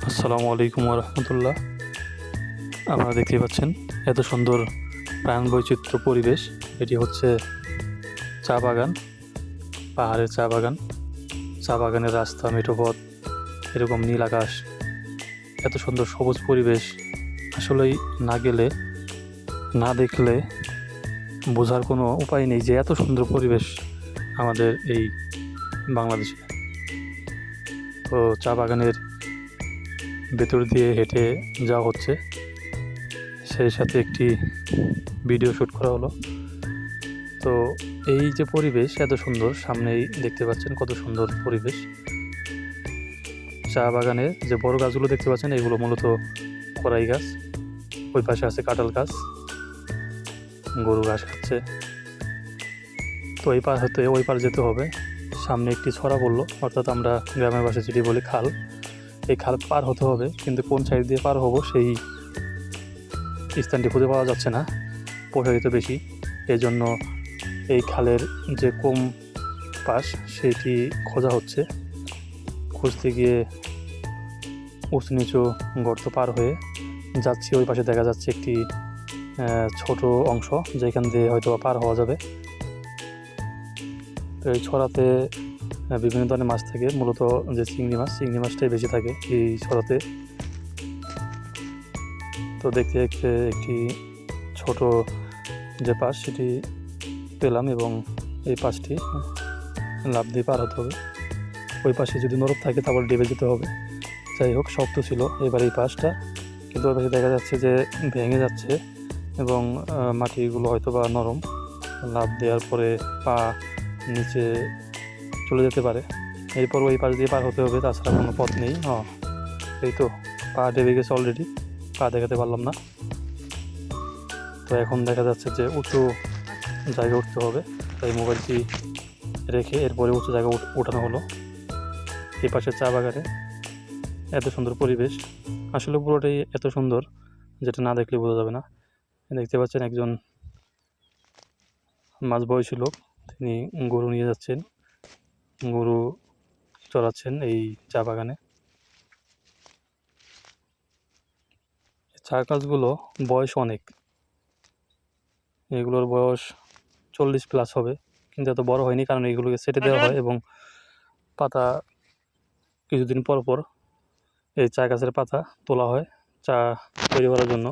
আসসালামু আলাইকুম রহমতুল্লাহ। আপনারা দেখতেই পাচ্ছেন এত সুন্দর প্রাণ বৈচিত্র্য পরিবেশ। এটি হচ্ছে চা বাগান, পাহাড়ের চা বাগান, চা বাগানের রাস্তা, মেঠো পথ, এরকম নীল আকাশ, এত সুন্দর সবুজ পরিবেশ। আসলেই না গেলে, না দেখলে বোঝার কোনো উপায় নেই যে এত সুন্দর পরিবেশ আমাদের এই বাংলাদেশে। তো চা বাগানের ভেতর দিয়ে হেঁটে যাওয়া হচ্ছে, সেই সাথে একটি ভিডিও শ্যুট করা হলো। তো এই যে পরিবেশ এত সুন্দর, সামনেই দেখতে পাচ্ছেন কত সুন্দর পরিবেশ। চা বাগানের যে বড় গাছগুলো দেখতে পাচ্ছেন এগুলো মূলত করাই গাছ। ওই পাশে আছে কাঁঠাল গাছ, গরু ঘাস খাচ্ছে। তো এই পার হতে ওই পার যেতে হবে। সামনে একটি ছড়া পড়লো, অর্থাৎ আমরা গ্রামের ভাষায় যেটি বলি খাল। এই খাল পার হতে হবে, কিন্তু কোন সাইড দিয়ে পার হব সেই স্থানটি খুঁজে পাওয়া যাচ্ছে না, প্রসারিত বেশি। এই জন্য এই খালের যে কম পাশ সেটি খোঁজা হচ্ছে। খুঁজতে গিয়ে উঁচু নিচু গর্ত পার হয়ে যাচ্ছি। ওই পাশে দেখা যাচ্ছে একটি ছোট অংশ যেখান দিয়ে হয়তো পার হওয়া যাবে। তো এই ছড়াতে বিভিন্ন ধরনের মাছ থাকে, মূলত যে চিংড়ি মাছটাই বেশি থাকে এই ছড়াতে। তো দেখতে দেখতে একটি ছোট যে পাশ সেটি পেলাম, এবং এই পাশটি লাফ দিয়ে পার হতে হবে। ওই পাশে যদি নরম থাকে তারপর ডেবে যেতে হবে। যাই হোক, শক্ত ছিল এবার এই পাশটা, কিন্তু ওই পাশে দেখা যাচ্ছে যে ভেঙে যাচ্ছে, এবং মাটিগুলো হয়তো বা নরম। লাফ দেওয়ার পরে পা নিচে চলে যেতে পারে। এরপর ওই পাশ দিয়ে পার হতে হবে, তাছাড়া কোনো পথ নেই। এই তো পা ডেবে গেছে অলরেডি, পা দেখাতে পারলাম না। তো এখন দেখা যাচ্ছে যে উঁচু জায়গায় উঠতে হবে, তাই মোবাইলটি রেখে এরপরে উঁচু জায়গায় উঠানো হলো। এই পাশে চা বাগানে এত সুন্দর পরিবেশ, আসলে পুরোটাই এত সুন্দর যেটা না দেখলে বোঝা যাবে না। দেখতে পাচ্ছেন একজন মাঝবয়সী লোক, তিনি গরু নিয়ে যাচ্ছেন, গরু চড়াচ্ছেন এই চা বাগানে। চা গাছগুলো বয়স অনেক, এগুলোর বয়স 40+ হবে, কিন্তু এত বড় হয়নি, কারণ এগুলোকে ছেটে দেওয়া হয় এবং পাতা কিছুদিন পর পর এই চা গাছের পাতা তোলা হয় চা তৈরি করার জন্য।